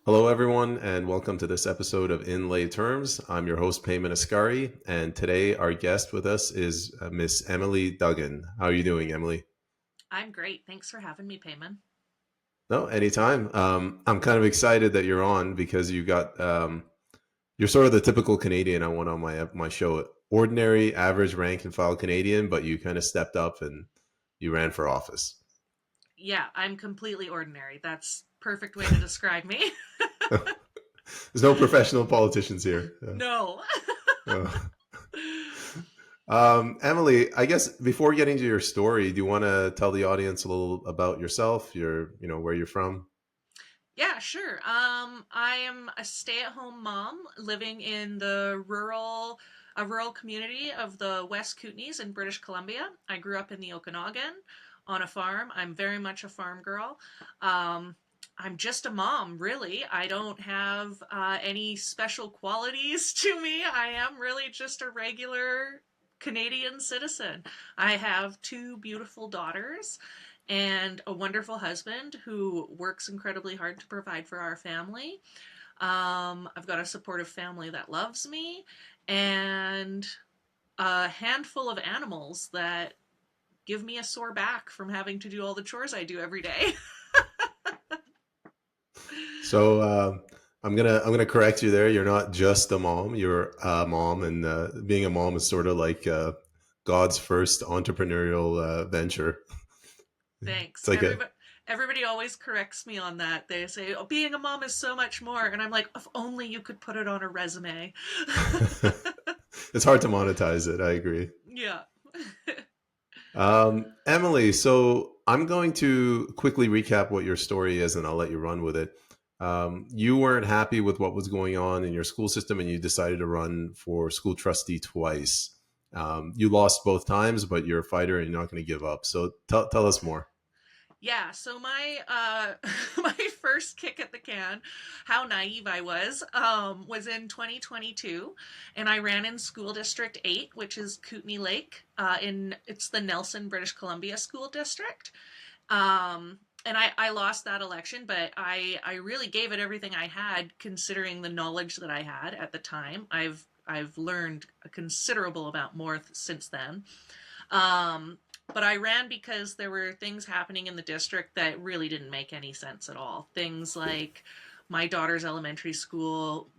Hello, everyone, and welcome to this episode of In Lay Terms. I'm your host, Payman Ascari, and today our guest with us is Miss Emily Duggan. How are you doing, Emily? I'm great. Thanks for having me, Payman. No, anytime. I'm kind of excited that you're on because you're sort of the typical Canadian I want on my show. Ordinary, average rank and file Canadian, but you kind of stepped up and you ran for office. Yeah, I'm completely ordinary. That's perfect way to describe me. There's no professional politicians here. No. Uh, Emily, I guess before getting to your story, do you want to tell the audience a little about yourself? Where you're from? Yeah, sure. I am a stay-at-home mom living in a rural community of the West Kootenays in British Columbia. I grew up in the Okanagan on a farm. I'm very much a farm girl. Um, I'm just a mom, really. I don't have any special qualities to me. I am really just a regular Canadian citizen. I have two beautiful daughters and a wonderful husband who works incredibly hard to provide for our family. I've got a supportive family that loves me, and a handful of animals that give me a sore back from having to do all the chores I do every day. So I'm gonna correct you there. You're not just a mom. You're a mom, and being a mom is sort of like God's first entrepreneurial venture. It's Thanks. like a Everybody always corrects me on that. They say, "Oh, being a mom is so much more," and I'm like, "If only you could put it on a resume." it's hard to monetize it. I agree. Yeah. Emily, so I'm going to quickly recap what your story is and I'll let you run with it. You weren't happy with what was going on in your school system and you decided to run for school trustee twice. You lost both times, but you're a fighter and you're not going to give up. So tell us more. Yeah, so my my first kick at the can, how naive I was in 2022, and I ran in School District 8, which is Kootenay Lake. In It's the Nelson, British Columbia School District. And I lost that election, but I really gave it everything I had, considering the knowledge that I had at the time. I've learned a considerable amount more since then. Um, but I ran because there were things happening in the district that really didn't make any sense at all. Things like my daughter's elementary school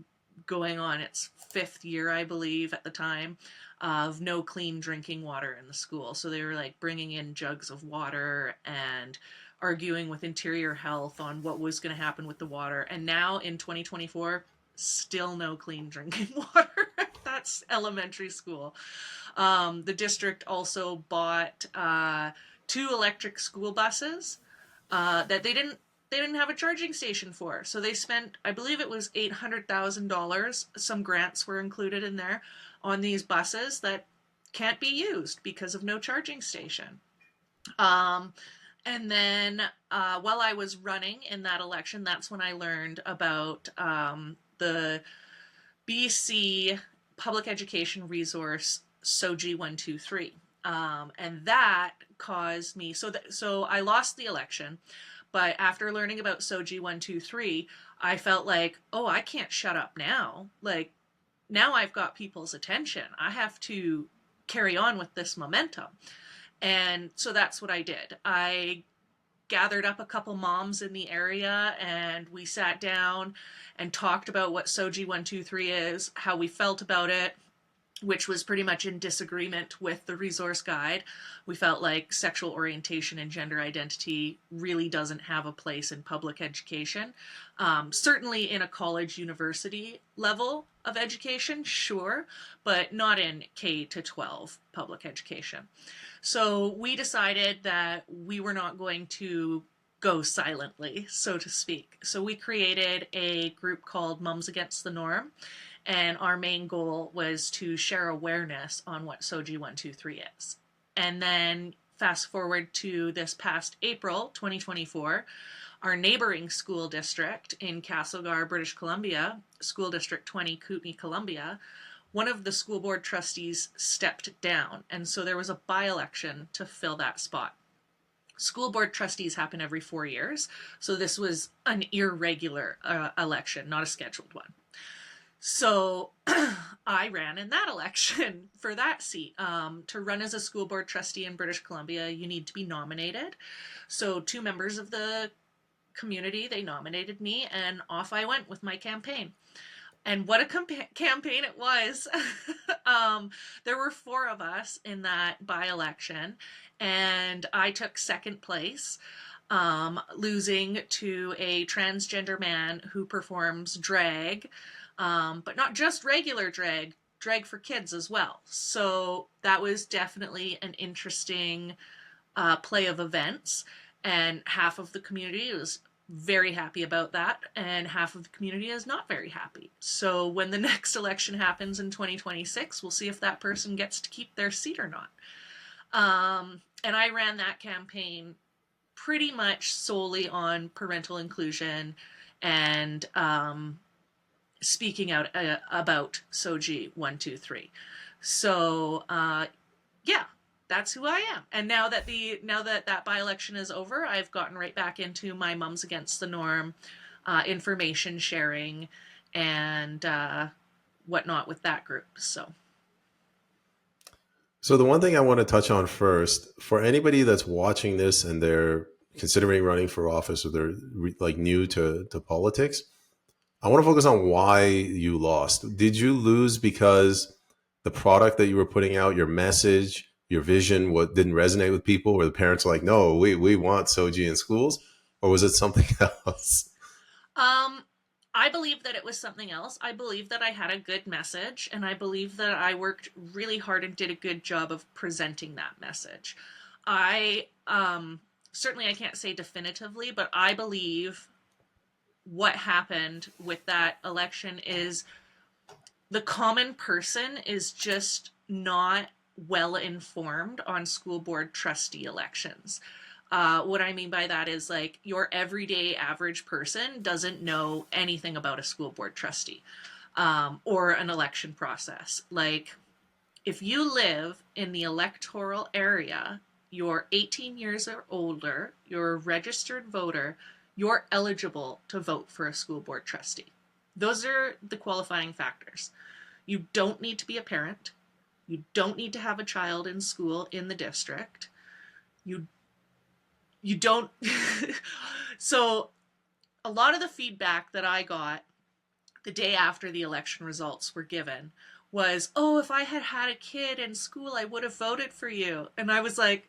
going on its fifth year, I believe, at the time, of no clean drinking water in the school. So they were like bringing in jugs of water and arguing with Interior Health on what was going to happen with the water. And now in 2024, still no clean drinking water. That's elementary school. The district also bought two electric school buses that they didn't have a charging station for. So they spent, I believe it was $800,000. Some grants were included in there on these buses that can't be used because of no charging station. Um, and then while I was running in that election, that's when I learned about the BC Public Education Resource SOGI 123. And that caused me so I lost the election, but after learning about SOGI 123, I felt like, oh, I can't shut up now. Like, now I've got people's attention. I have to carry on with this momentum. And so that's what I did. I gathered up a couple moms in the area and we sat down and talked about what SOGI 123 is, how we felt about it, which was pretty much in disagreement with the resource guide. We felt like sexual orientation and gender identity really doesn't have a place in public education. Certainly in a college university level of education, sure, but not in K to 12 public education. So we decided that we were not going to go silently, so to speak. So we created a group called Mums Against the Norm, and our main goal was to share awareness on what SOGI 123 is. And then fast forward to this past April 2024, our neighboring school district in Castlegar, British Columbia, School District 20, Kootenay, Columbia, one of the school board trustees stepped down. And so there was a by election to fill that spot. School board trustees happen every 4 years. So this was an irregular election, not a scheduled one. So I ran in that election for that seat. To run as a school board trustee in British Columbia, you need to be nominated. So two members of the community, they nominated me, and off I went with my campaign. And what a campaign it was. There were four of us in that by-election, and I took second place, losing to a transgender man who performs drag, but not just regular drag, drag for kids as well. So that was definitely an interesting play of events, and half of the community was very happy about that, and half of the community is not very happy. So when the next election happens in 2026, we'll see if that person gets to keep their seat or not. And I ran that campaign pretty much solely on parental inclusion and speaking out about SOGI 123. So yeah, that's who I am. And now that that by-election is over, I've gotten right back into my Mums Against the Norm, information sharing, and whatnot with that group. So the one thing I want to touch on first, for anybody that's watching this and they're considering running for office, or they're like new to politics, I want to focus on why you lost. Did you lose because the product that you were putting out, your message, your vision, what didn't resonate with people, where the parents are like, no, we want SOGI in schools? Or was it something else? um, I believe that it was something else. I believe that I had a good message, and I believe that I worked really hard and did a good job of presenting that message. I certainly I can't say definitively, but I believe what happened with that election is the common person is just not well informed on school board trustee elections. What I mean by that is, like, your everyday average person doesn't know anything about a school board trustee, or an election process. Like, if you live in the electoral area, you're 18 years or older, you're a registered voter, you're eligible to vote for a school board trustee. Those are the qualifying factors. You don't need to be a parent. You don't need to have a child in school in the district. You you don't so a lot of the feedback that I got the day after the election results were given was, "Oh, if I had had a kid in school, I would have voted for you." And I was like,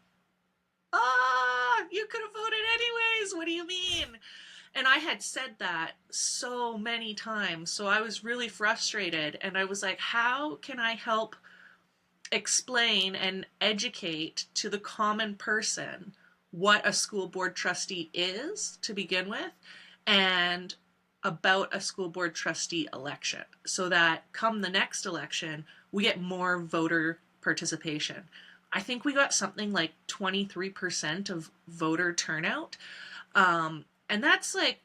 you could have voted anyways. What do you mean?" And I had said that so many times. So I was really frustrated. And I was like, how can I help explain and educate to the common person what a school board trustee is to begin with, and about a school board trustee election, so that come the next election, we get more voter participation. I think we got something like 23% of voter turnout. And that's like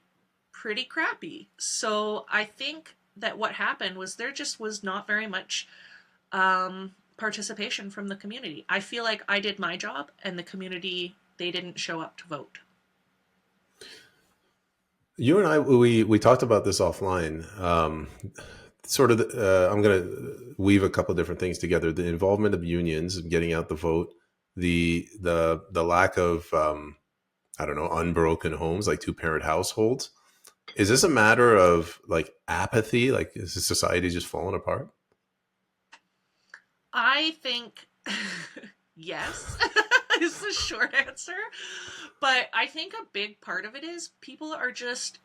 pretty crappy. So I think that what happened was there just was not very much participation from the community. I feel like I did my job, and the community, they didn't show up to vote. You and I, we talked about this offline. Sort of, I'm going to weave a couple of different things together: the involvement of unions, getting out the vote, the lack of I don't know, unbroken homes, like two-parent households. Is this a matter of like apathy? Like, is the society just falling apart? I think yes is the short answer. But I think a big part of it is people are just,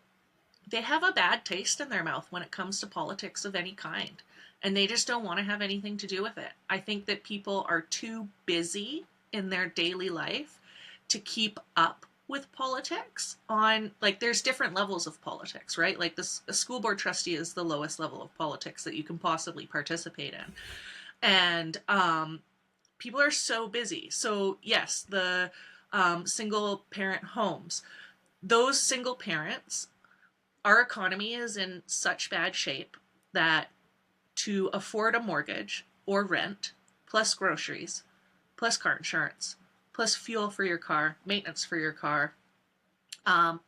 they have a bad taste in their mouth when it comes to politics of any kind. And they just don't want to have anything to do with it. I think that people are too busy in their daily life to keep up with politics. On, like, there's different levels of politics, right? Like, this, a school board trustee is the lowest level of politics that you can possibly participate in. And people are so busy. So yes, the single parent homes, those single parents, our economy is in such bad shape that to afford a mortgage or rent, plus groceries, plus car insurance, plus fuel for your car, maintenance for your car,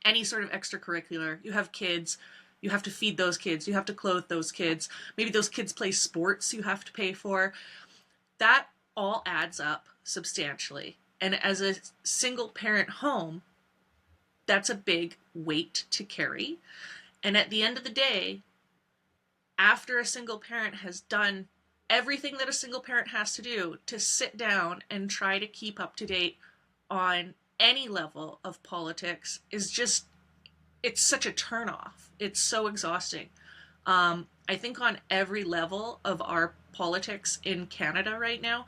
any sort of extracurricular. You have kids, you have to feed those kids, you have to clothe those kids. Maybe those kids play sports you have to pay for. That all adds up substantially. And as a single parent home, that's a big weight to carry. And at the end of the day, after a single parent has done everything that a single parent has to do to sit down and try to keep up to date on any level of politics is just, it's such a turnoff. It's so exhausting. I think on every level of our politics in Canada right now,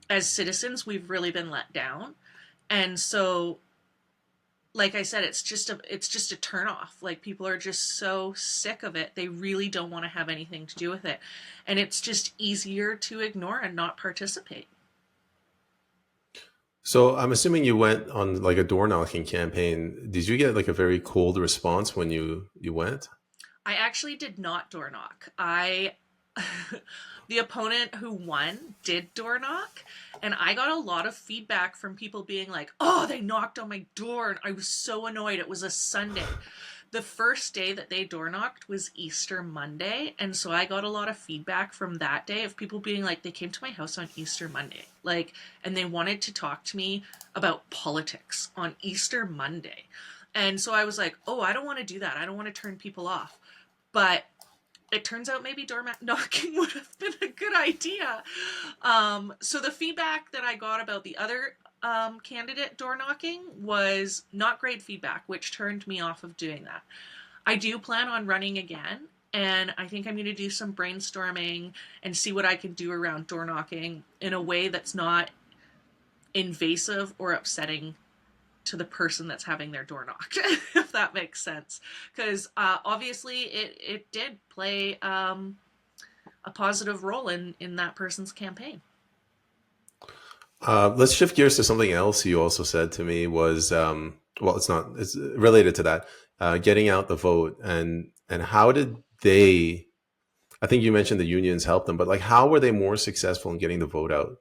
as citizens, we've really been let down. And so, like I said, it's just a turnoff. Like, people are just so sick of it. They really don't want to have anything to do with it. And it's just easier to ignore and not participate. So I'm assuming you went on like a door knocking campaign. Did you get like a very cold response when you went? I actually did not door knock. I the opponent who won did door knock, and I got a lot of feedback from people being like, "Oh, they knocked on my door," and I was so annoyed. It was a Sunday. The first day that they door knocked was Easter Monday, and so I got a lot of feedback from that day of people being like, they came to my house on Easter Monday, like, and they wanted to talk to me about politics on Easter Monday. And so I was like, "Oh, I don't want to do that. I don't want to turn people off." But it turns out maybe door knocking would have been a good idea. So the feedback that I got about the other candidate door knocking was not great feedback, which turned me off of doing that. I do plan on running again, and I think I'm going to do some brainstorming and see what I can do around door knocking in a way that's not invasive or upsetting to the person that's having their door knocked, if that makes sense. Because obviously it did play a positive role in that person's campaign. Let's shift gears to something else you also said to me was, well, it's not, it's related to that, getting out the vote. And how did they, I think you mentioned the unions helped them, but like, how were they more successful in getting the vote out?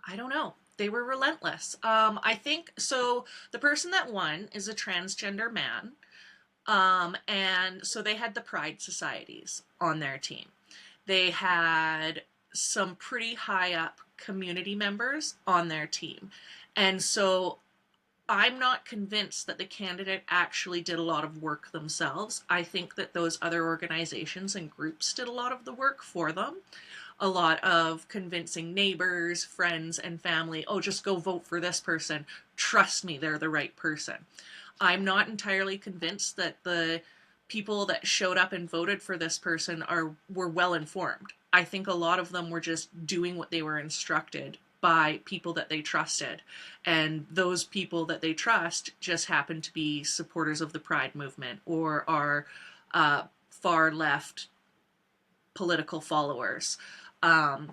I don't know. They were relentless. I think so. The person that won is a transgender man. And so they had the pride societies on their team. They had some pretty high up community members on their team. And so I'm not convinced that the candidate actually did a lot of work themselves. I think that those other organizations and groups did a lot of the work for them. A lot of convincing neighbors, friends, and family, oh, just go vote for this person. Trust me, they're the right person. I'm not entirely convinced that the people that showed up and voted for this person were well informed. I think a lot of them were just doing what they were instructed by people that they trusted. And those people that they trust just happen to be supporters of the Pride movement or are far left political followers. Um,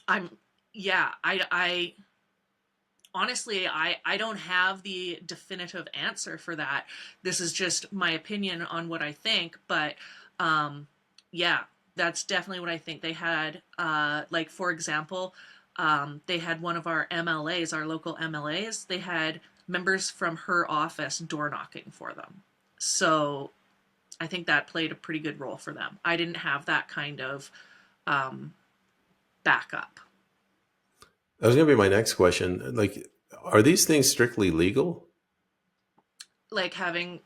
I'm, yeah, I honestly, I don't have the definitive answer for that. This is just my opinion on what I think, but yeah, that's definitely what I think. They had, like, for example, they had one of our MLAs, our local MLAs, they had members from her office door knocking for them. So I think that played a pretty good role for them. I didn't have that kind of um, backup. That was going to be my next question. Like, are these things strictly legal? Like having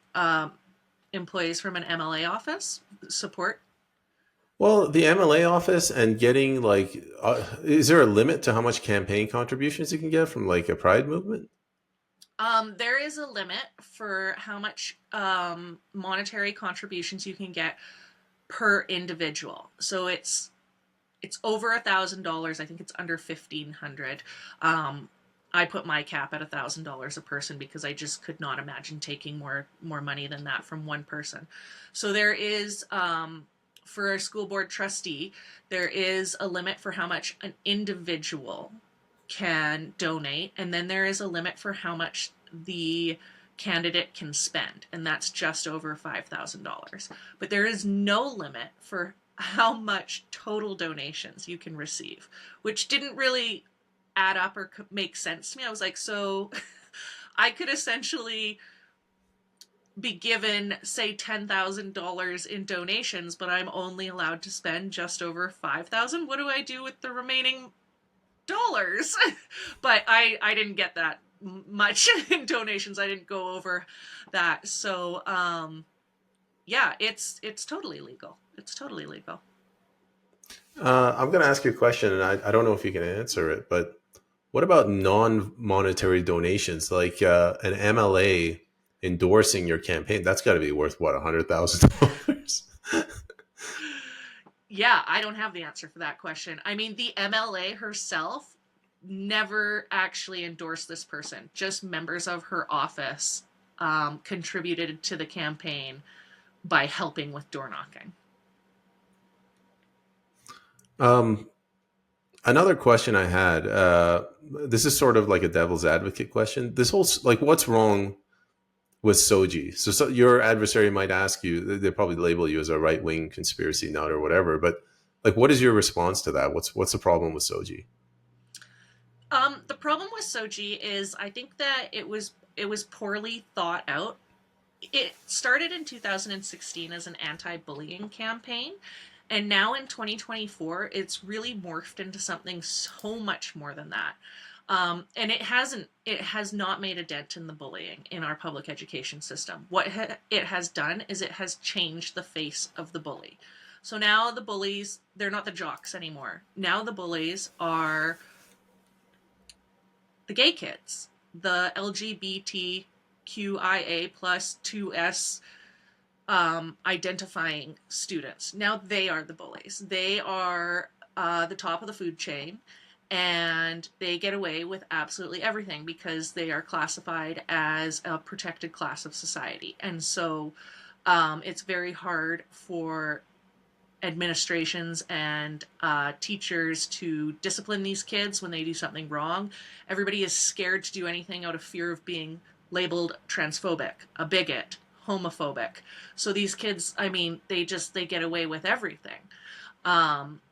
employees from an MLA office support. Well, the MLA office and getting like, is there a limit to how much campaign contributions you can get from like a pride movement? There is a limit for how much monetary contributions you can get per individual. So it's over $1,000. I think it's under 1,500. I put my cap at $1,000 a person because I just could not imagine taking more money than that from one person. So there is, for a school board trustee, there is a limit for how much an individual can donate, and then there is a limit for how much the candidate can spend, and that's just over $5,000. But there is no limit for how much total donations you can receive, which didn't really add up or make sense to me. I was like, so I could essentially be given, say, $10,000 in donations, but I'm only allowed to spend just over 5,000. What do I do with the remaining dollars? But I didn't get that much in donations. I didn't go over that. So yeah, it's totally legal. It's totally legal. I'm going to ask you a question, and I don't know if you can answer it, but what about non-monetary donations, like an MLA endorsing your campaign? That's got to be worth what, $100,000? Yeah, I don't have the answer for that question. I mean, the MLA herself never actually endorsed this person. Just members of her office contributed to the campaign by helping with door knocking. Um, Another question I had. This is sort of like a devil's advocate question. This whole like, what's wrong with Soji? So your adversary might ask you. They probably label you as a right wing conspiracy nut or whatever. But like, what is your response to that? What's the problem with Soji? The problem with Soji is I think that it was poorly thought out. It started in 2016 as an anti-bullying campaign, and now in 2024 it's really morphed into something so much more than that. And it has not made a dent in the bullying in our public education system. What it has done is it has changed the face of the bully. So now the bullies, they're not the jocks anymore. Now the bullies are the gay kids, the LGBTQIA plus 2S identifying students. Now they are the bullies. They are the top of the food chain, and they get away with absolutely everything because they are classified as a protected class of society. And so it's very hard for administrations and teachers to discipline these kids when they do something wrong. Everybody is scared to do anything out of fear of being labeled transphobic, a bigot, homophobic. So these kids, I mean, they get away with everything. Um,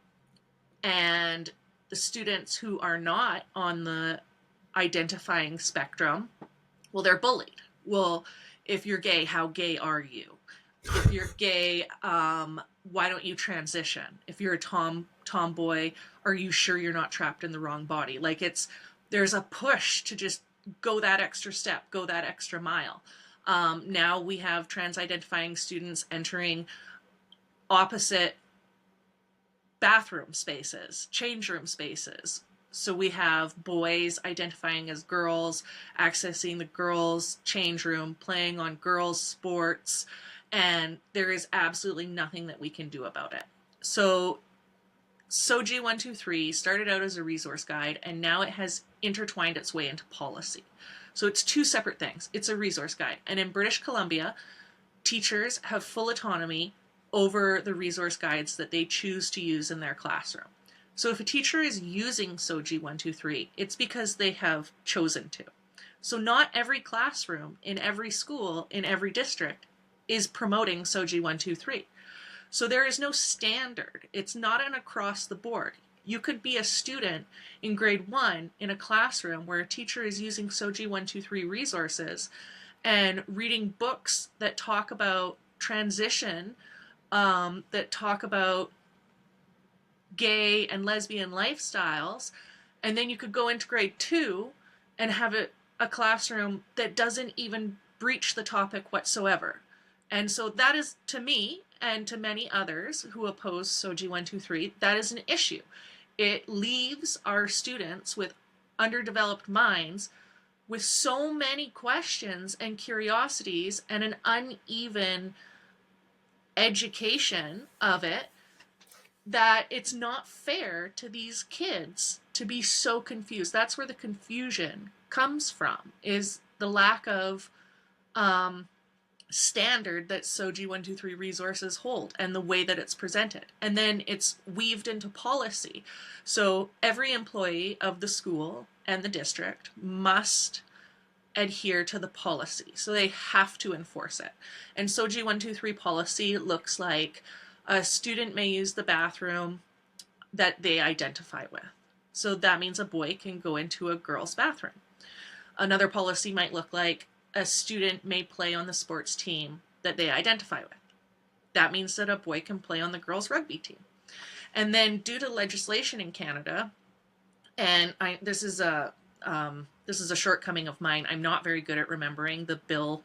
and the students who are not on the identifying spectrum, well, they're bullied. Well, if you're gay, how gay are you? If you're gay, why don't you transition? If you're a tomboy, are you sure you're not trapped in the wrong body? Like, there's a push to just go that extra step, go that extra mile. Now we have trans identifying students entering opposite bathroom spaces, change room spaces. So we have boys identifying as girls, accessing the girls' change room, playing on girls' sports, and there is absolutely nothing that we can do about it. So SOGI 123 started out as a resource guide, and now it has intertwined its way into policy. So it's two separate things. It's a resource guide. And in British Columbia, teachers have full autonomy over the resource guides that they choose to use in their classroom. So if a teacher is using SOGI 123, it's because they have chosen to. So not every classroom in every school in every district is promoting SOGI 123. So there is no standard. It's not an across the board. You could be a student in grade 1 in a classroom where a teacher is using SOGI 123 resources and reading books that talk about transition, that talk about gay and lesbian lifestyles, and then you could go into grade 2 and have a classroom that doesn't even breach the topic whatsoever. And so that is, to me and to many others who oppose SOGI 123, that is an issue. It leaves our students with underdeveloped minds with so many questions and curiosities and an uneven education of it that it's not fair to these kids to be so confused. That's where the confusion comes from, is the lack of standard that SOGI 123 resources hold and the way that it's presented. And then it's weaved into policy. So every employee of the school and the district must adhere to the policy. So they have to enforce it. And SOGI 123 policy looks like a student may use the bathroom that they identify with. So that means a boy can go into a girl's bathroom. Another policy might look like a student may play on the sports team that they identify with. That means that a boy can play on the girls' rugby team. And then, due to legislation in Canada, and this is a shortcoming of mine. I'm not very good at remembering the bill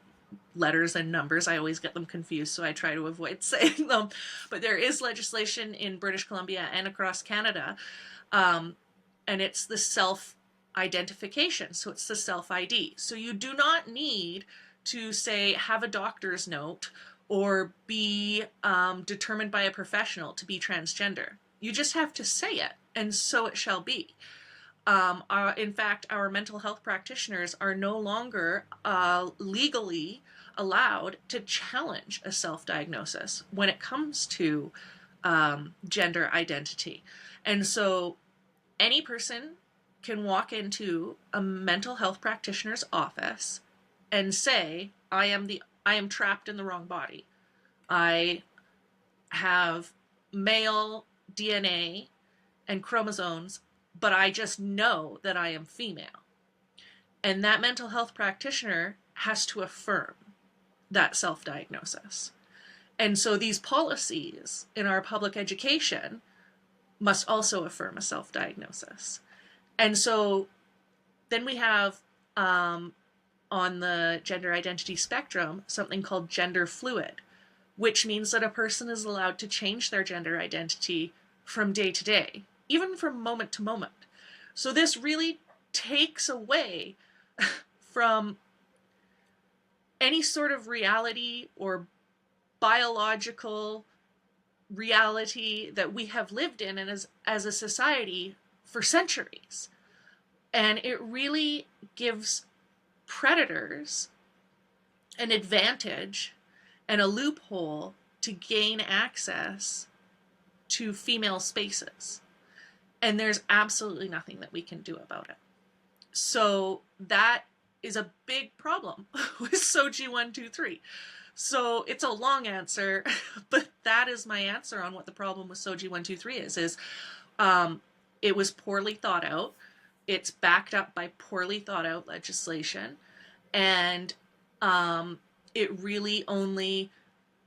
letters and numbers. I always get them confused, so I try to avoid saying them. But there is legislation in British Columbia and across Canada, and it's the self identification. So it's the self ID. So you do not need to say have a doctor's note or be determined by a professional to be transgender. You just have to say it, and so it shall be. In fact, our mental health practitioners are no longer legally allowed to challenge a self-diagnosis when it comes to gender identity. And so any person can walk into a mental health practitioner's office and say, I am trapped in the wrong body. I have male DNA and chromosomes, but I just know that I am female. And that mental health practitioner has to affirm that self-diagnosis. And so these policies in our public education must also affirm a self-diagnosis. And so then we have on the gender identity spectrum something called gender fluid, which means that a person is allowed to change their gender identity from day to day, even from moment to moment. So this really takes away from any sort of reality or biological reality that we have lived in and as a society for centuries. And it really gives predators an advantage and a loophole to gain access to female spaces. And there's absolutely nothing that we can do about it. So that is a big problem with SOGI 123. So it's a long answer, but that is my answer on what the problem with SOGI 123 is it was poorly thought out. It's backed up by poorly thought out legislation. And it really only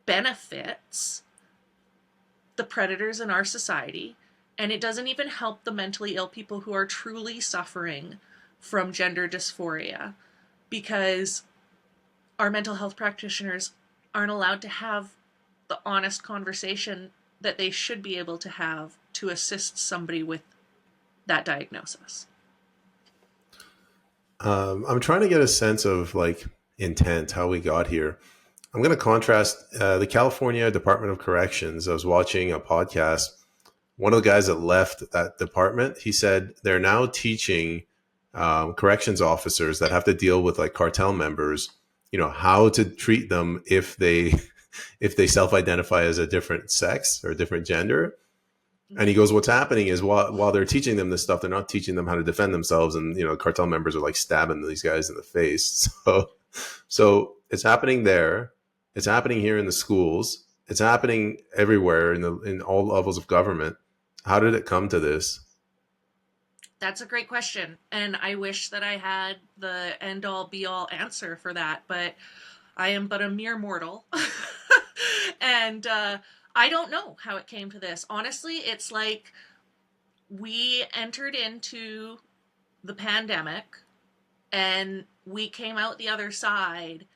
benefits the predators in our society. And it doesn't even help the mentally ill people who are truly suffering from gender dysphoria, because our mental health practitioners aren't allowed to have the honest conversation that they should be able to have to assist somebody with that diagnosis. I'm trying to get a sense of like intent, how we got here. I'm going to contrast the California Department of Corrections. I was watching a podcast. One of the guys that left that department, he said they're now teaching corrections officers that have to deal with like cartel members, how to treat them if they self-identify as a different sex or a different gender. And he goes, what's happening is while they're teaching them this stuff, they're not teaching them how to defend themselves. And, cartel members are like stabbing these guys in the face. So it's happening there. It's happening here in the schools. It's happening everywhere in all levels of government. How did it come to this? That's a great question. And I wish that I had the end all be all answer for that, but I am but a mere mortal. And I don't know how it came to this. Honestly, it's like we entered into the pandemic and we came out the other side,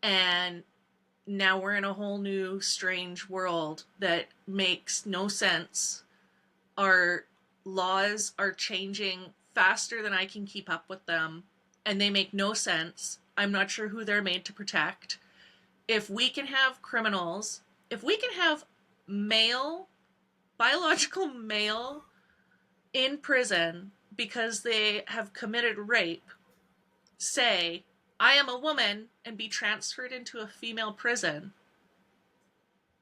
and now we're in a whole new strange world that makes no sense. Our laws are changing faster than I can keep up with them, and they make no sense. I'm not sure who they're made to protect. If we can have criminals, if we can have biological male in prison because they have committed rape, say, I am a woman, and be transferred into a female prison,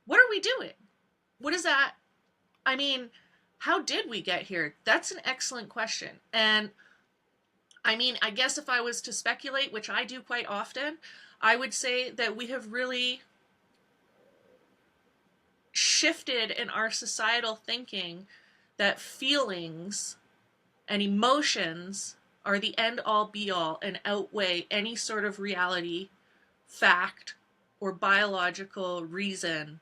what are we doing? What is that? I mean, how did we get here? That's an excellent question. And I mean, I guess if I was to speculate, which I do quite often, I would say that we have really shifted in our societal thinking that feelings And emotions are the end all be all and outweigh any sort of reality, fact, or biological reason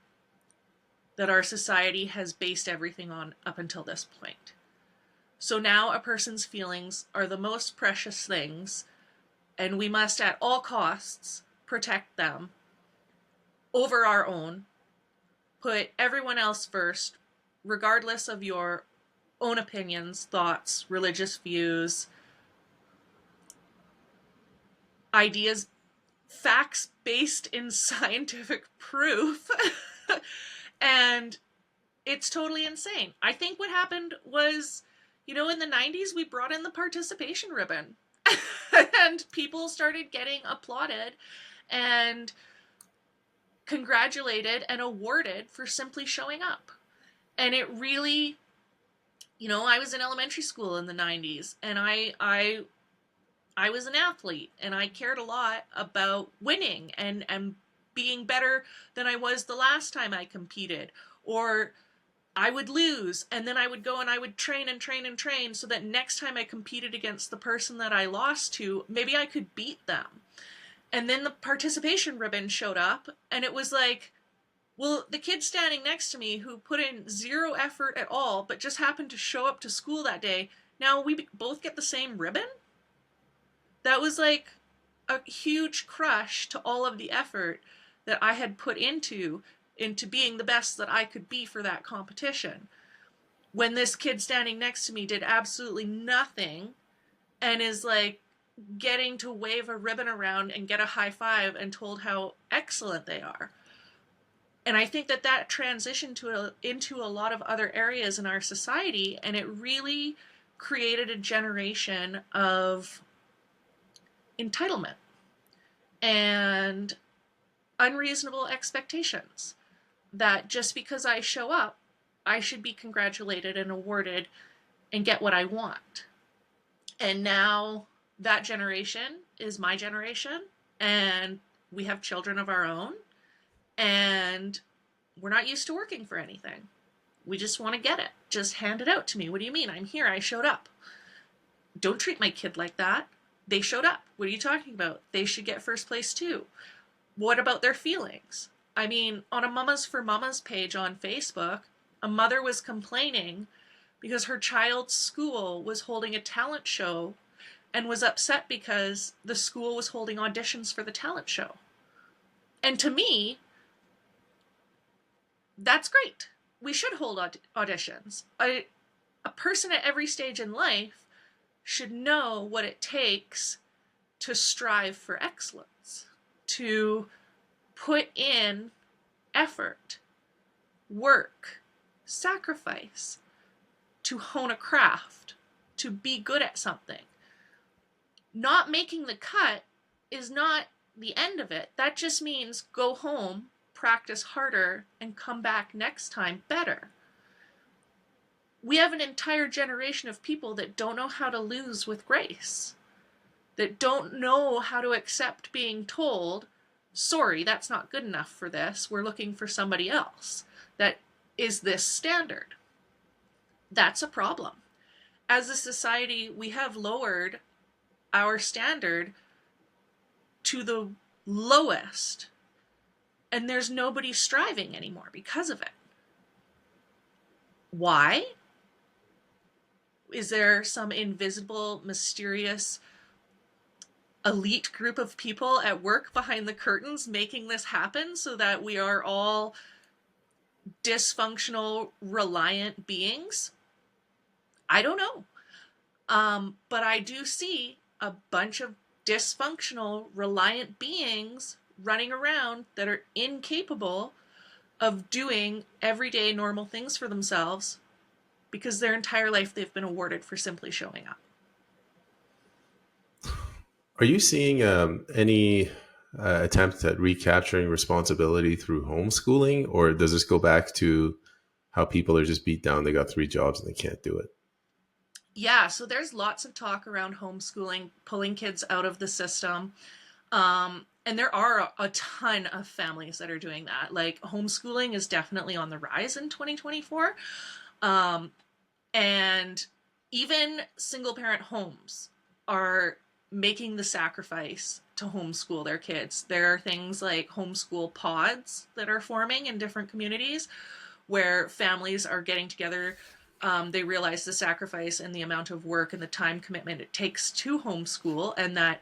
that our society has based everything on up until this point. So now a person's feelings are the most precious things, and we must at all costs protect them over our own, put everyone else first, regardless of your own opinions, thoughts, religious views, ideas, facts based in scientific proof. And it's totally insane. I think what happened was, in the 90s, we brought in the participation ribbon and people started getting applauded and congratulated and awarded for simply showing up. And it really, I was in elementary school in the 90s, and I was an athlete, and I cared a lot about winning and being better than I was the last time I competed. Or I would lose, and then I would go and I would train and train and train so that next time I competed against the person that I lost to, maybe I could beat them. And then the participation ribbon showed up, and it was like, well, the kid standing next to me who put in zero effort at all, but just happened to show up to school that day, now we both get the same ribbon? That was like a huge crush to all of the effort that I had put into being the best that I could be for that competition. When this kid standing next to me did absolutely nothing and is like getting to wave a ribbon around and get a high five and told how excellent they are. And I think that transitioned into a lot of other areas in our society, and it really created a generation of entitlement and unreasonable expectations that just because I show up, I should be congratulated and awarded and get what I want. And now that generation is my generation, and we have children of our own, and we're not used to working for anything. We just want to get it. Just hand it out to me. What do you mean? I'm here. I showed up. Don't treat my kid like that. They showed up. What are you talking about? They should get first place too. What about their feelings? I mean, on a Mamas for Mamas page on Facebook, a mother was complaining because her child's school was holding a talent show and was upset because the school was holding auditions for the talent show. And to me, that's great. We should hold auditions. A person at every stage in life should know what it takes to strive for excellence, to put in effort, work, sacrifice, to hone a craft, to be good at something. Not making the cut is not the end of it. That just means go home, practice harder, and come back next time better. We have an entire generation of people that don't know how to lose with grace, that don't know how to accept being told, sorry, that's not good enough for this, we're looking for somebody else that is this standard. That's a problem. As a society, we have lowered our standard to the lowest, and there's nobody striving anymore because of it. Why? Is there some invisible, mysterious, elite group of people at work behind the curtains making this happen so that we are all dysfunctional, reliant beings? I don't know. But I do see a bunch of dysfunctional, reliant beings running around that are incapable of doing everyday normal things for themselves because their entire life they've been awarded for simply showing up. Are you seeing any attempt at recapturing responsibility through homeschooling, or does this go back to how people are just beat down? They got 3 jobs and they can't do it. Yeah, so there's lots of talk around homeschooling, pulling kids out of the system. And there are a ton of families that are doing that. Like, homeschooling is definitely on the rise in 2024. And even single parent homes are making the sacrifice to homeschool their kids. There are things like homeschool pods that are forming in different communities where families are getting together. They realize the sacrifice and the amount of work and the time commitment it takes to homeschool, and that,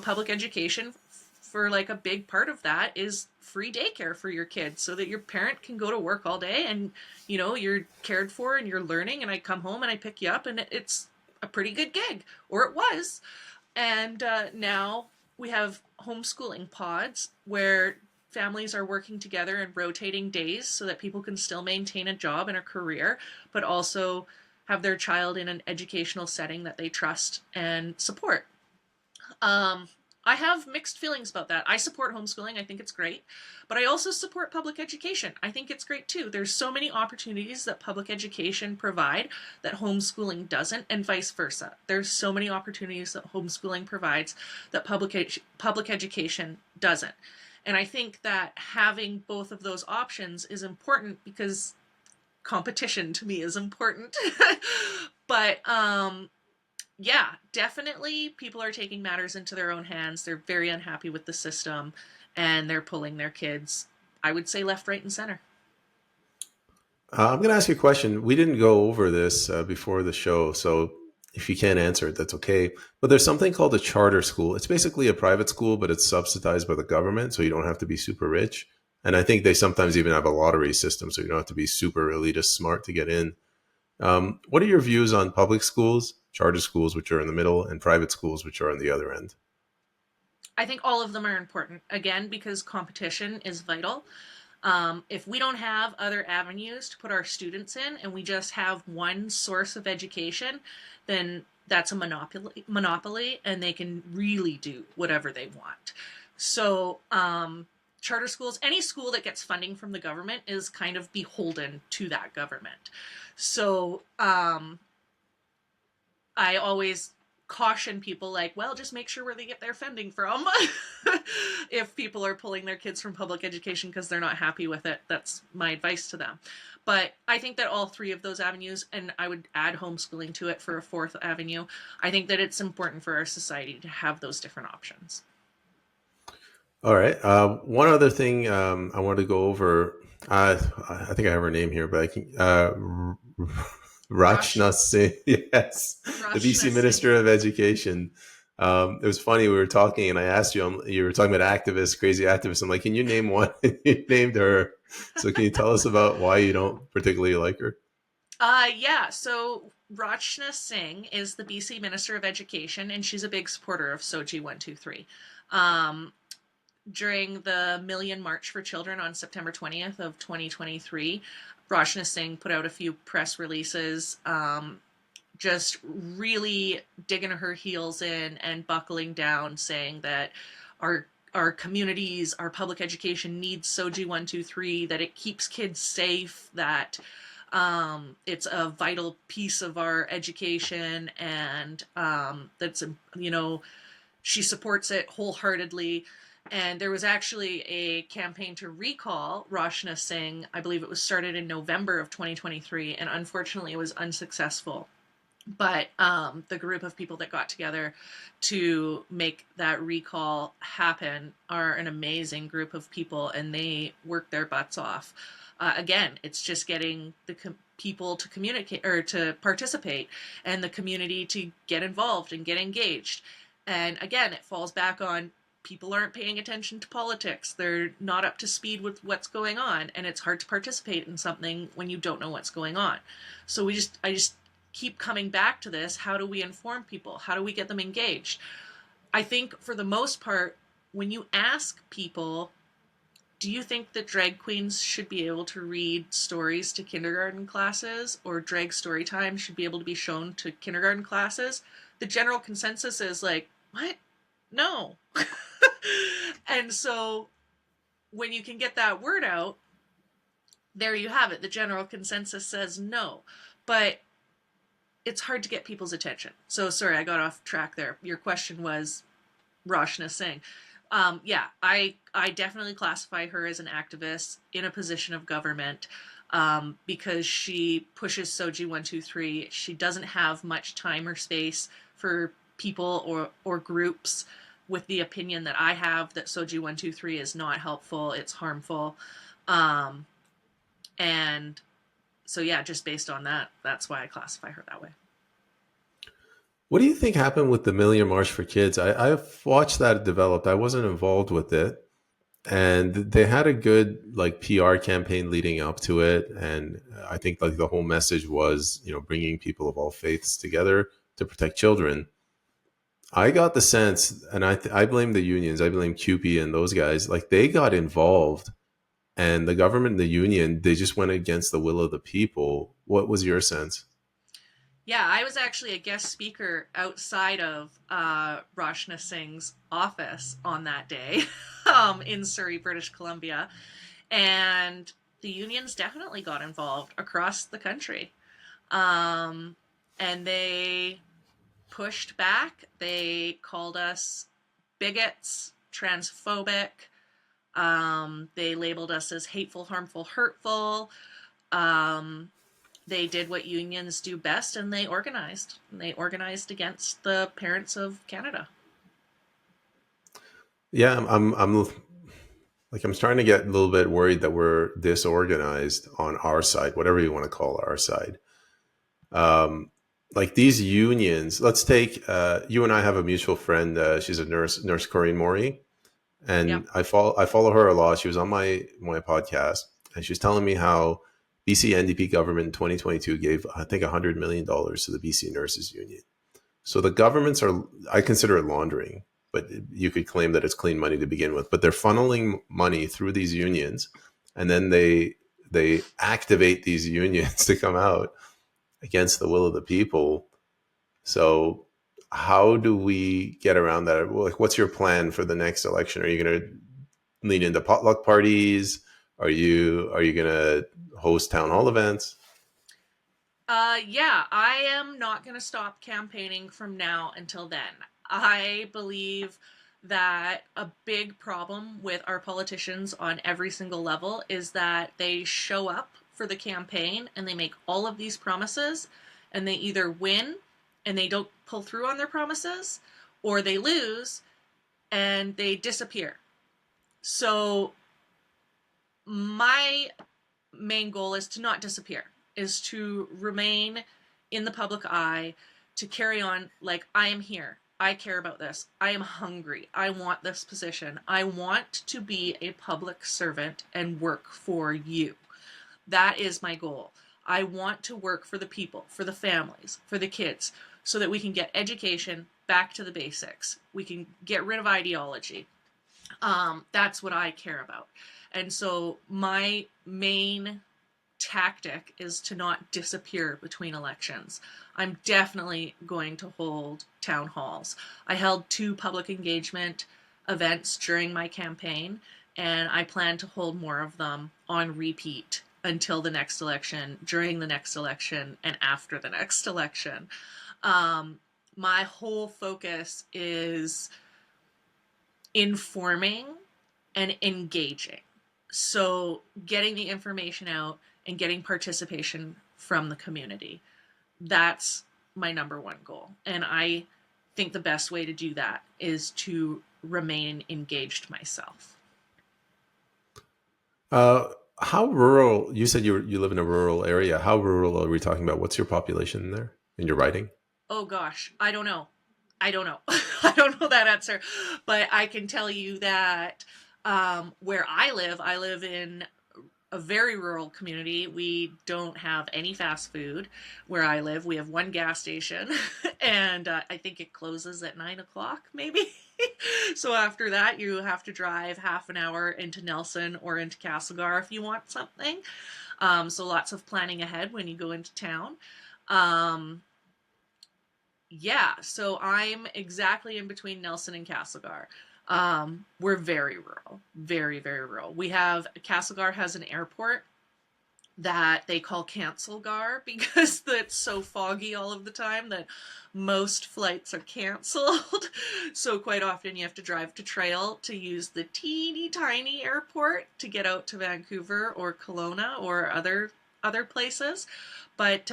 public education, for like a big part of that, is free daycare for your kids so that your parent can go to work all day and you're cared for and you're learning, and I come home and I pick you up and it's a pretty good gig, or it was. And now we have homeschooling pods where families are working together and rotating days so that people can still maintain a job and a career, but also have their child in an educational setting that they trust and support. Um, I have mixed feelings about that. I support homeschooling. I think it's great. But I also support public education. I think it's great too. There's so many opportunities that public education provide that homeschooling doesn't, and vice versa. There's so many opportunities that homeschooling provides that public education doesn't. And I think that having both of those options is important because competition to me is important. But yeah, definitely people are taking matters into their own hands. They're very unhappy with the system and they're pulling their kids, I would say, left, right, and center. I'm going to ask you a question. We didn't go over this before the show, so if you can't answer it, that's okay. But there's something called a charter school. It's basically a private school, but it's subsidized by the government, so you don't have to be super rich. And I think they sometimes even have a lottery system, so you don't have to be super elitist smart to get in. What are your views on public schools, charter schools, which are in the middle, and private schools, which are on the other end? I think all of them are important, again, because competition is vital. If we don't have other avenues to put our students in and we just have one source of education, then that's a monopoly, and they can really do whatever they want. So, charter schools, any school that gets funding from the government is kind of beholden to that government. So, I always caution people, like, well, just make sure where they get their funding from. If people are pulling their kids from public education because they're not happy with it, that's my advice to them. But I think that all three of those avenues, and I would add homeschooling to it for a fourth avenue, I think that it's important for our society to have those different options. All right. One other thing I want to go over. I think I have her name here, but I can. Rosh Rachna Singh, yes, the Roshna BC Singh. Minister of Education. It was funny. We were talking, and I asked you. You were talking about activists, crazy activists. I'm like, can you name one? You named her. So can you tell us about why you don't particularly like her? Yeah, so Rachna Singh is the BC Minister of Education, and she's a big supporter of SOGI 123. Um, During the Million March for Children on September 20th of 2023, Rachna Singh put out a few press releases, just really digging her heels in and buckling down, saying that our communities, our public education needs SOGI 123, that it keeps kids safe, that it's a vital piece of our education, and that's, she supports it wholeheartedly. And there was actually a campaign to recall Rachna Singh. I believe it was started in November of 2023, and unfortunately it was unsuccessful. But the group of people that got together to make that recall happen are an amazing group of people, and they work their butts off. Again, it's just getting the people to communicate or to participate, and the community to get involved and get engaged. And again, it falls back on people aren't paying attention to politics. They're not up to speed with what's going on, and it's hard to participate in something when you don't know what's going on. So I just keep coming back to this. How do we inform people? How do we get them engaged? I think for the most part, when you ask people, do you think that drag queens should be able to read stories to kindergarten classes, or drag story time should be able to be shown to kindergarten classes? The general consensus is like, what? No. And so when you can get that word out, there you have it. The general consensus says no. But it's hard to get people's attention. So sorry, I got off track there. Your question was Rachna Singh. Yeah, I definitely classify her as an activist in a position of government. because she pushes Soji 123. She doesn't have much time or space for people or groups with the opinion that I have that Soji 123 is not helpful, it's harmful. Um, and so, yeah, just based on that, that's why I classify her that way. What do you think happened with the Million March for Kids? I've watched that develop. I wasn't involved with it, and they had a good like PR campaign leading up to it, and I think like the whole message was, bringing people of all faiths together to protect children. I got the sense, and I blame the unions. I blame CUPE and those guys. Like they got involved, and the government and the union, they just went against the will of the people. What was your sense? Yeah, I was actually a guest speaker outside of Rashna Singh's office on that day in Surrey, British Columbia. And the unions definitely got involved across the country. Um, and they pushed back. They called us bigots, transphobic. They labeled us as hateful, harmful, hurtful. Um, they did what unions do best, and they organized. They organized against the parents of Canada. Yeah, I'm like I'm starting to get a little bit worried that we're disorganized on our side, whatever you want to call our side. Um, like these unions. Let's take you and I have a mutual friend. She's a nurse Corinne Maury, Yep. and I follow her a lot. She was on my podcast, and she was telling me how BC NDP government in 2022 gave I think $100 million to the BC Nurses Union. So the governments are, I consider it laundering, but you could claim that it's clean money to begin with. But they're funneling money through these unions, and then they activate these unions to come out against the will of the people. So how do we get around that? Like, what's your plan for the next election? Are you going to lean into potluck parties? Are you going to host town hall events? Yeah, I am not going to stop campaigning from now until then. I believe that a big problem with our politicians on every single level is that they show up for the campaign and they make all of these promises and they either win and they don't pull through on their promises, or they lose and they disappear. So my main goal is to not disappear, is to remain in the public eye, to carry on like I am here. I care about this. I am hungry. I want this position. I want to be a public servant and work for you. That is my goal. I want to work for the people, for the families, for the kids, so that we can get education back to the basics. We can get rid of ideology. That's what I care about. And so my main tactic is to not disappear between elections. I'm definitely going to hold town halls. I held 2 public engagement events during my campaign, and I plan to hold more of them on repeat until the next election, during the next election, and after the next election. My whole focus is informing and engaging. So, getting the information out and getting participation from the community. That's my number one goal. And I think the best way to do that is to remain engaged myself. Uh, how rural? You said you live in a rural area. How rural are we talking about? What's your population there in your writing? Oh gosh, I don't know. I don't know. I don't know that answer. But I can tell you that where I live in a very rural community. We don't have any fast food where I live. We have one gas station, and I think it closes at 9 o'clock, maybe. So after that, you have to drive half an hour into Nelson or into Castlegar if you want something. So lots of planning ahead when you go into town. Um, yeah, so I'm exactly in between Nelson and Castlegar. We're very rural, very, very rural. We have Castlegar has an airport that they call Cancelgar because it's so foggy all of the time that most flights are canceled. So quite often you have to drive to Trail to use the teeny tiny airport to get out to Vancouver or Kelowna or other other places. But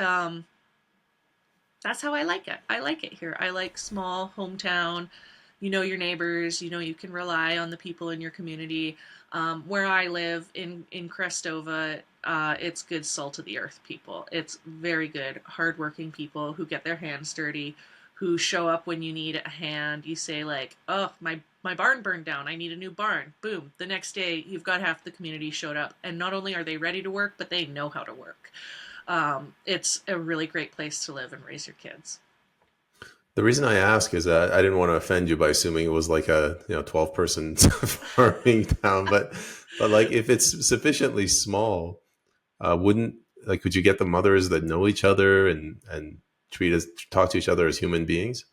that's how I like it. I like it here. I like small hometown. You know your neighbors. You know you can rely on the people in your community. Where I live in Crestova, it's good salt of the earth people. It's very good, hardworking people who get their hands dirty, who show up when you need a hand. You say like, "Oh, my barn burned down. I need a new barn." Boom. The next day, you've got half the community showed up, and not only are they ready to work, but they know how to work. It's a really great place to live and raise your kids. The reason I ask is that I didn't want to offend you by assuming it was like a 12-person farming town, but like if it's sufficiently small, wouldn't like could you get the mothers that know each other and talk to each other as human beings?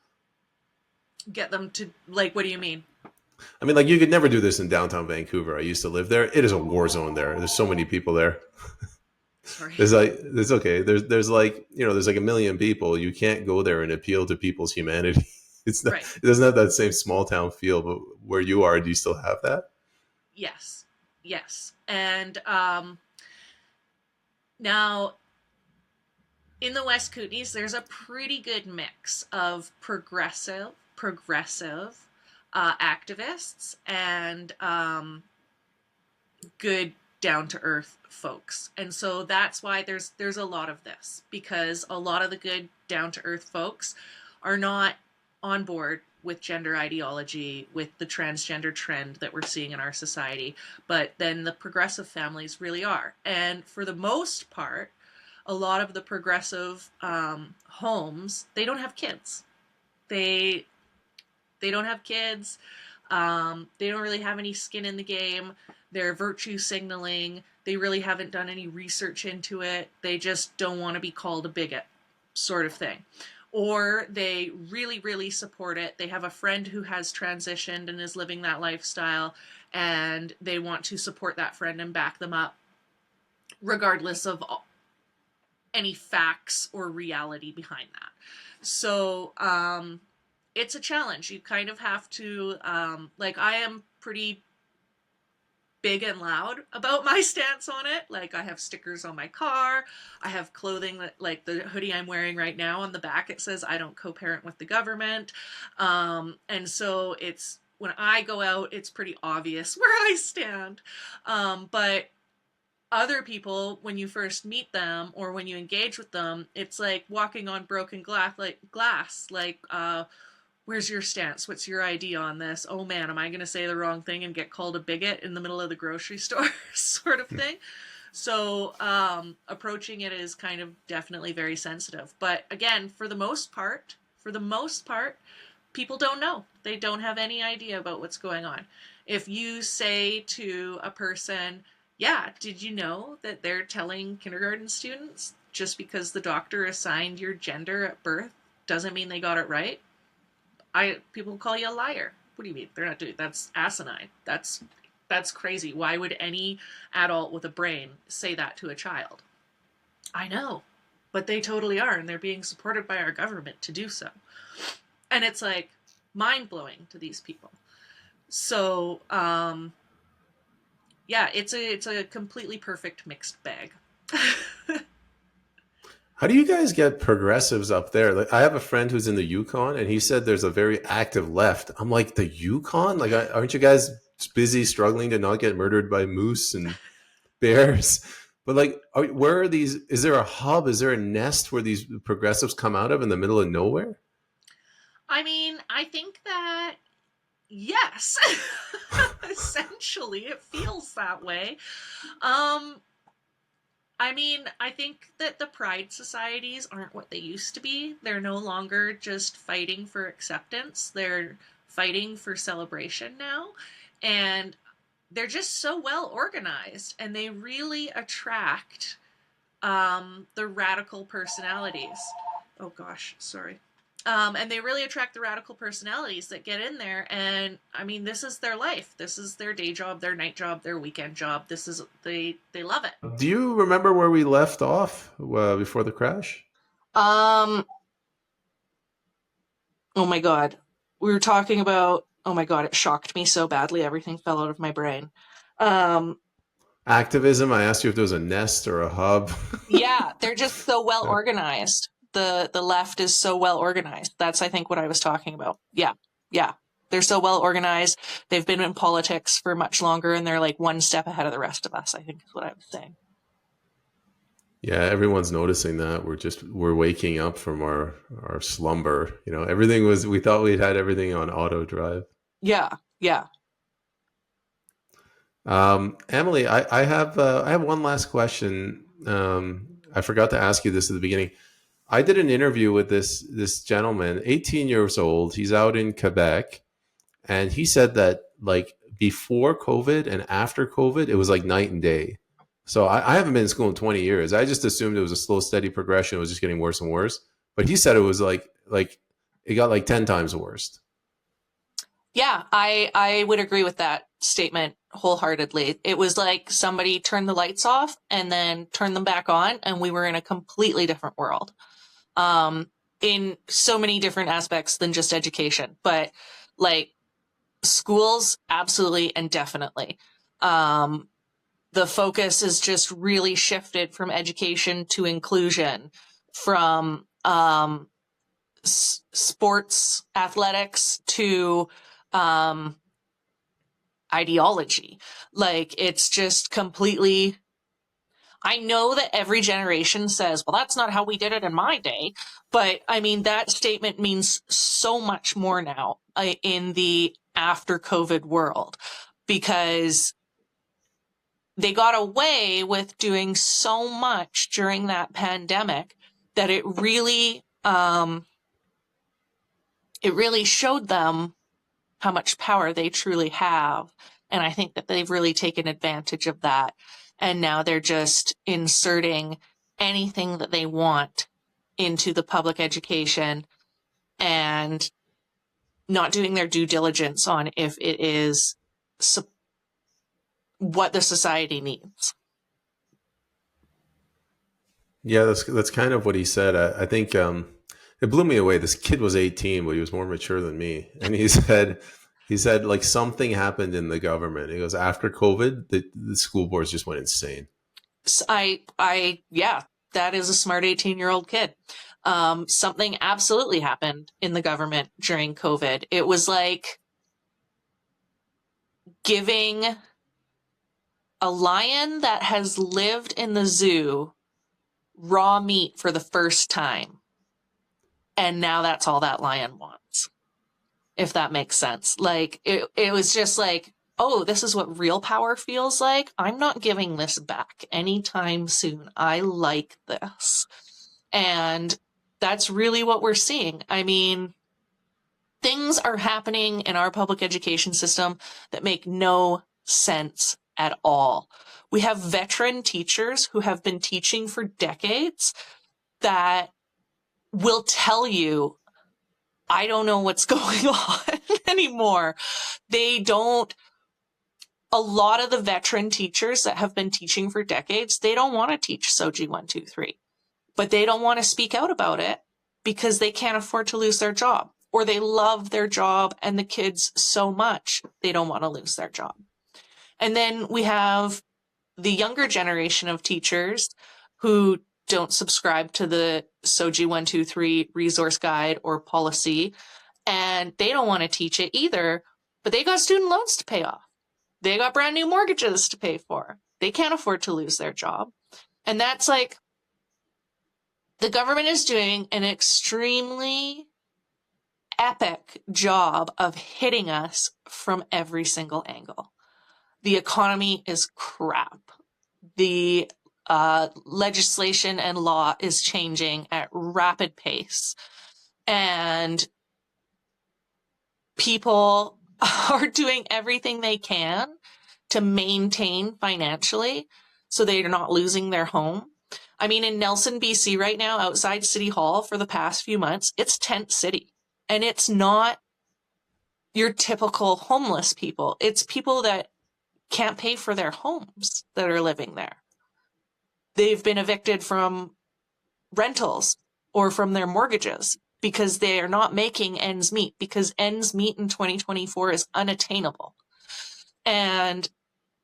Get them to like, what do you mean? I mean, like you could never do this in downtown Vancouver. I used to live there. It is a war zone there. There's so many people there. Sorry. There's like it's okay. There's like there's like a million people. You can't go there and appeal to people's humanity. It's not, Right. it doesn't have that same small town feel. But where you are, do you still have that? Yes. Yes. And now in the West Kootenays, there's a pretty good mix of progressive activists and good down to earth folks. And so that's why there's a lot of this, because a lot of the good down to earth folks are not on board with gender ideology, with the transgender trend that we're seeing in our society, but then the progressive families really are. And for the most part, a lot of the progressive homes, they don't have kids. They they don't have kids. They don't really have any skin in the game. They're virtue signaling. They really haven't done any research into it. They just don't want to be called a bigot, sort of thing. Or they really, really support it. They have a friend who has transitioned and is living that lifestyle, and they want to support that friend and back them up, regardless of any facts or reality behind that. So it's a challenge. You kind of have to, like, I am pretty big and loud about my stance on it. Like, I have stickers on my car. I have clothing that, like the hoodie I'm wearing right now, on the back it says I don't co-parent with the government. And so it's, when I go out, it's pretty obvious where I stand. But other people, when you first meet them or when you engage with them, it's like walking on broken glass. Where's your stance? What's your idea on this? Oh man, am I going to say the wrong thing and get called a bigot in the middle of the grocery store? Sort of thing. So approaching it is kind of definitely very sensitive. But again, for the most part, people don't know. They don't have any idea about what's going on. If you say to a person, yeah, did you know that they're telling kindergarten students just because the doctor assigned your gender at birth doesn't mean they got it right? People call you a liar. What do you mean? They're not doing, that's asinine. That's crazy. Why would any adult with a brain say that to a child? I know, but they totally are, and they're being supported by our government to do so. And it's like mind blowing to these people. So yeah, it's a completely perfect mixed bag. How do you guys get progressives up there? Like, I have a friend who's in the Yukon, and he said there's a very active left. I'm like, the Yukon? Like, aren't you guys busy struggling to not get murdered by moose and bears? But like, where are these? Is there a hub? Is there a nest where these progressives come out of in the middle of nowhere? I mean, I think that yes, essentially, it feels that way. Um, I mean, I think that the pride societies aren't what they used to be. They're no longer just fighting for acceptance, they're fighting for celebration now. And they're just so well organized, and they really attract the radical personalities. Oh gosh, sorry. And they really attract the radical personalities that get in there. And I mean, this is their life. This is their day job, their night job, their weekend job. This is, they love it. Do you remember where we left off before the crash? Um, oh my God. We were talking about, oh my God, it shocked me so badly. Everything fell out of my brain. Um, Activism. I asked you if there was a nest or a hub. Yeah, they're just so well organized. The left is so well organized. That's, I think, what I was talking about. Yeah. Yeah. They're so well organized. They've been in politics for much longer, and they're like one step ahead of the rest of us, I think is what I was saying. Yeah, everyone's noticing that. We're waking up from our slumber. You know, everything was we thought we'd had everything on auto drive. Yeah. Yeah. Emily, I have one last question. I forgot to ask you this at the beginning. I did an interview with this gentleman, 18 years old. He's out in Quebec, and he said that like before COVID and after COVID, it was like night and day. So I haven't been in school in 20 years. I just assumed it was a slow, steady progression. It was just getting worse and worse. But he said it was like it got like 10 times worse. Yeah, I would agree with that statement wholeheartedly. It was like somebody turned the lights off and then turned them back on, and we were in a completely different world. In so many different aspects than just education, but like schools, absolutely and definitely. The focus is just really shifted from education to inclusion, from sports athletics to um, ideology. Like it's just completely. I know that every generation says, well, that's not how we did it in my day. But I mean, that statement means so much more now in the after COVID world, because they got away with doing so much during that pandemic that it really showed them how much power they truly have. And I think that they've really taken advantage of that. And now they're just inserting anything that they want into the public education and not doing their due diligence on if it is what the society needs. Yeah, that's kind of what he said. I think it blew me away. This kid was 18, but he was more mature than me, and he said like something happened in the government. He goes after COVID, the school boards just went insane. Yeah, that is a smart 18-year-old kid. Something absolutely happened in the government during COVID. It was like giving a lion that has lived in the zoo raw meat for the first time. And now that's all that lion wants, if that makes sense. Like it was just like, oh, this is what real power feels like. I'm not giving this back anytime soon. I like this. And that's really what we're seeing. I mean, things are happening in our public education system that make no sense at all. We have veteran teachers who have been teaching for decades that will tell you, I don't know what's going on anymore. They don't, a lot of the veteran teachers that have been teaching for decades, they don't want to teach SOGI 123, but they don't want to speak out about it because they can't afford to lose their job, or they love their job and the kids so much they don't want to lose their job. And then we have the younger generation of teachers who don't subscribe to the SOGI 123 resource guide or policy, and they don't want to teach it either, but they got student loans to pay off. They got brand new mortgages to pay for. They can't afford to lose their job. And that's like, the government is doing an extremely epic job of hitting us from every single angle. The economy is crap. The legislation and law is changing at rapid pace. And people are doing everything they can to maintain financially so they're not losing their home. I mean, in Nelson, BC right now, outside City Hall for the past few months, it's tent city. And it's not your typical homeless people. It's people that can't pay for their homes that are living there. They've been evicted from rentals or from their mortgages because they are not making ends meet, because ends meet in 2024 is unattainable. And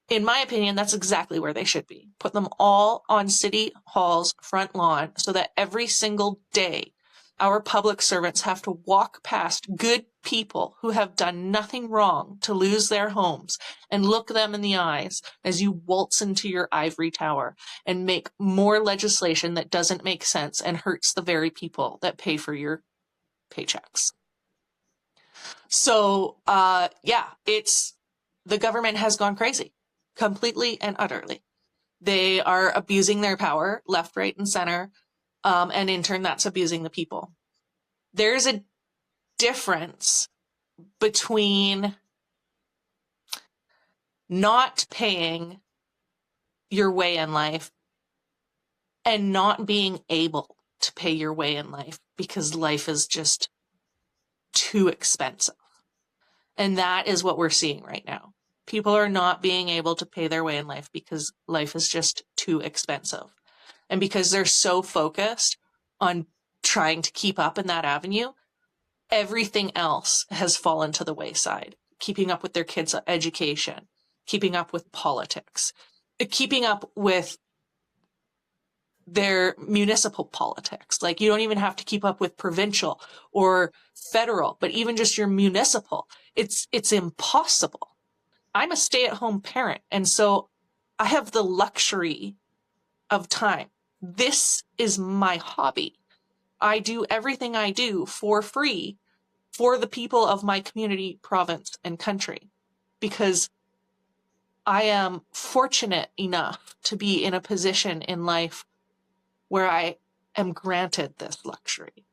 In my opinion, that's exactly where they should be. Put them all on City Hall's front lawn so that every single day our public servants have to walk past good people who have done nothing wrong to lose their homes and look them in the eyes as you waltz into your ivory tower and make more legislation that doesn't make sense and hurts the very people that pay for your paychecks. So, yeah, the government has gone crazy, completely and utterly. They are abusing their power left, right, and center. And in turn, that's abusing the people. There's a difference between not paying your way in life and not being able to pay your way in life because life is just too expensive. And that is what we're seeing right now. People are not being able to pay their way in life because life is just too expensive. And because they're so focused on trying to keep up in that avenue, everything else has fallen to the wayside. Keeping up with their kids' education, keeping up with politics, keeping up with their municipal politics. Like, you don't even have to keep up with provincial or federal, but even just your municipal. It's impossible. I'm a stay-at-home parent, and so I have the luxury of time. This is my hobby. I do everything I do for free for the people of my community, province, and country, because I am fortunate enough to be in a position in life where I am granted this luxury.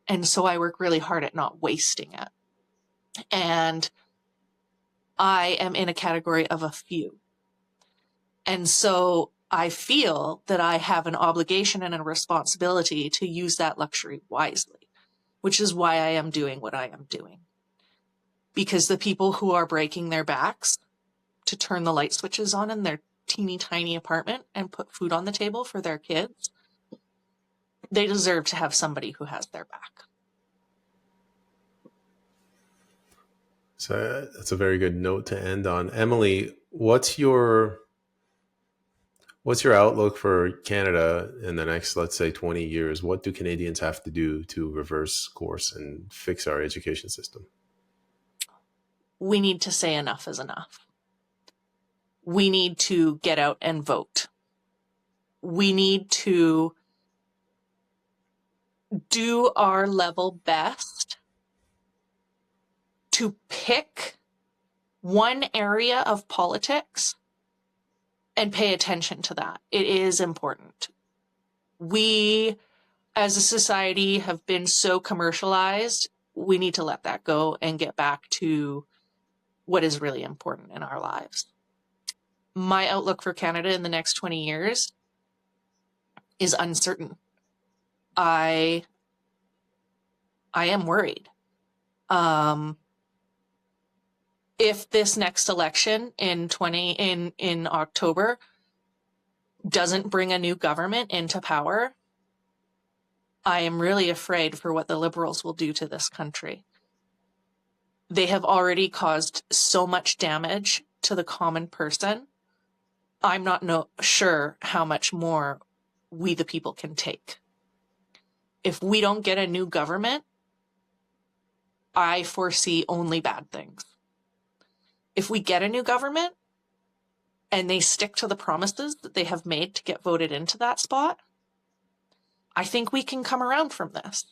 And so I work really hard at not wasting it. And I am in a category of a few. And so I feel that I have an obligation and a responsibility to use that luxury wisely, which is why I am doing what I am doing. Because the people who are breaking their backs to turn the light switches on in their teeny tiny apartment and put food on the table for their kids, they deserve to have somebody who has their back. So that's a very good note to end on. Emily, what's your outlook for Canada in the next, let's say, 20 years? What do Canadians have to do to reverse course and fix our education system? We need to say enough is enough. We need to get out and vote. We need to do our level best to pick one area of politics and pay attention to that. It is important. We, as a society, have been so commercialized. We need to let that go and get back to what is really important in our lives. My outlook for Canada in the next 20 years is uncertain. I am worried. If this next election in October doesn't bring a new government into power, I am really afraid for what the Liberals will do to this country. They have already caused so much damage to the common person. I'm not sure how much more we the people can take. If we don't get a new government, I foresee only bad things. If we get a new government and they stick to the promises that they have made to get voted into that spot, I think we can come around from this.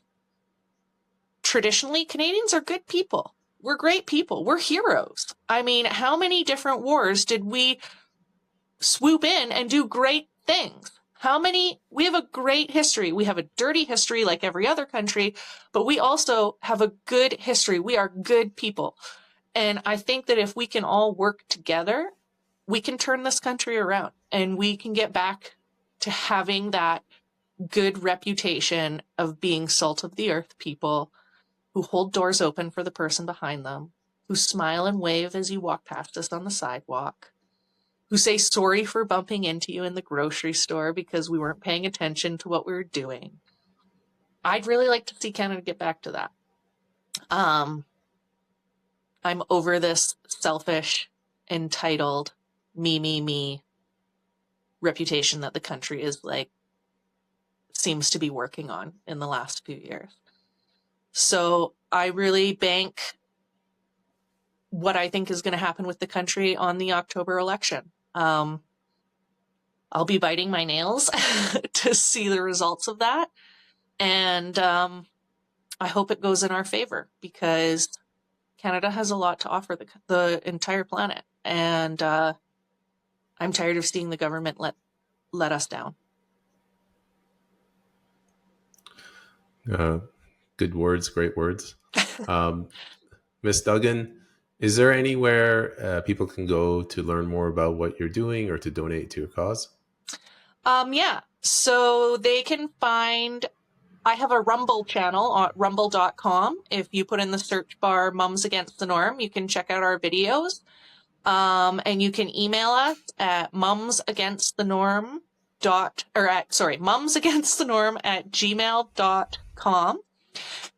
Traditionally, Canadians are good people. We're great people. We're heroes. I mean, how many different wars did we swoop in and do great things? We have a great history. We have a dirty history like every other country, but we also have a good history. We are good people. And I think that if we can all work together, we can turn this country around and we can get back to having that good reputation of being salt of the earth people who hold doors open for the person behind them, who smile and wave as you walk past us on the sidewalk, who say sorry for bumping into you in the grocery store because we weren't paying attention to what we were doing. I'd really like to see Canada get back to that. I'm over this selfish, entitled me reputation that the country is like seems to be working on in the last few years. So I really bank what I think is going to happen with the country on the October election. I'll be biting my nails to see the results of that. And I hope it goes in our favor, because Canada has a lot to offer the entire planet. And I'm tired of seeing the government let us down. Good words, great words. Miss Duggan, is there anywhere people can go to learn more about what you're doing or to donate to your cause? Yeah. So they can find, I have a Rumble channel on rumble.com. If you put in the search bar Mums Against the Norm, you can check out our videos. And you can email us at mumsagainstthenorm@gmail.com.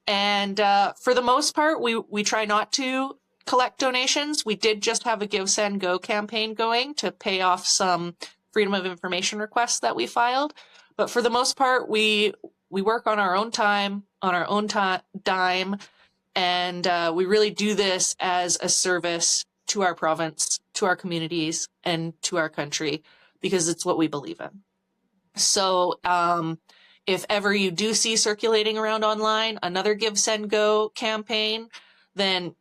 And for the most part, we try not to collect donations. We did just have a Give, Send, Go campaign going to pay off some Freedom of Information requests that we filed. But for the most part, we work on our own time, on our own dime, and we really do this as a service to our province, to our communities, and to our country, because it's what we believe in. So if ever you do see circulating around online another Give, Send, Go campaign, then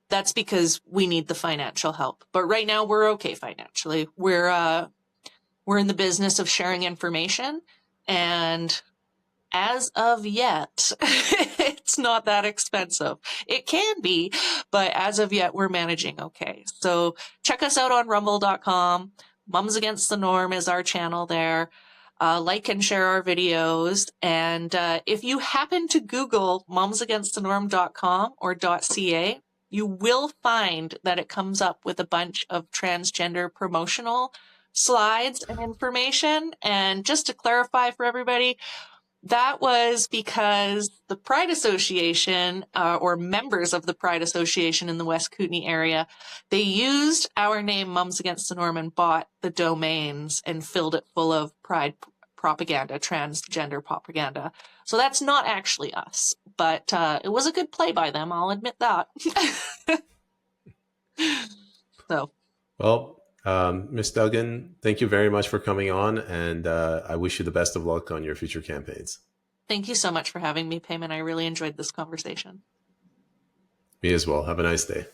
that's because we need the financial help. But right now we're okay financially. We're in the business of sharing information, and as of yet, it's not that expensive. It can be, but as of yet, we're managing okay. So check us out on rumble.com. Mums Against the Norm is our channel there. Like and share our videos. And if you happen to Google mumsagainstthenorm.com or .ca, you will find that it comes up with a bunch of transgender promotional slides and information. And just to clarify for everybody, that was because the Pride Association, or members of the Pride Association in the West Kootenay area, they used our name, Mums Against the Norm, and bought the domains and filled it full of Pride propaganda, transgender propaganda. So that's not actually us, but it was a good play by them, I'll admit that. So. Well, Miss Duggan, thank you very much for coming on, and I wish you the best of luck on your future campaigns. Thank you so much for having me, Payman. I really enjoyed this conversation. Me as well. Have a nice day.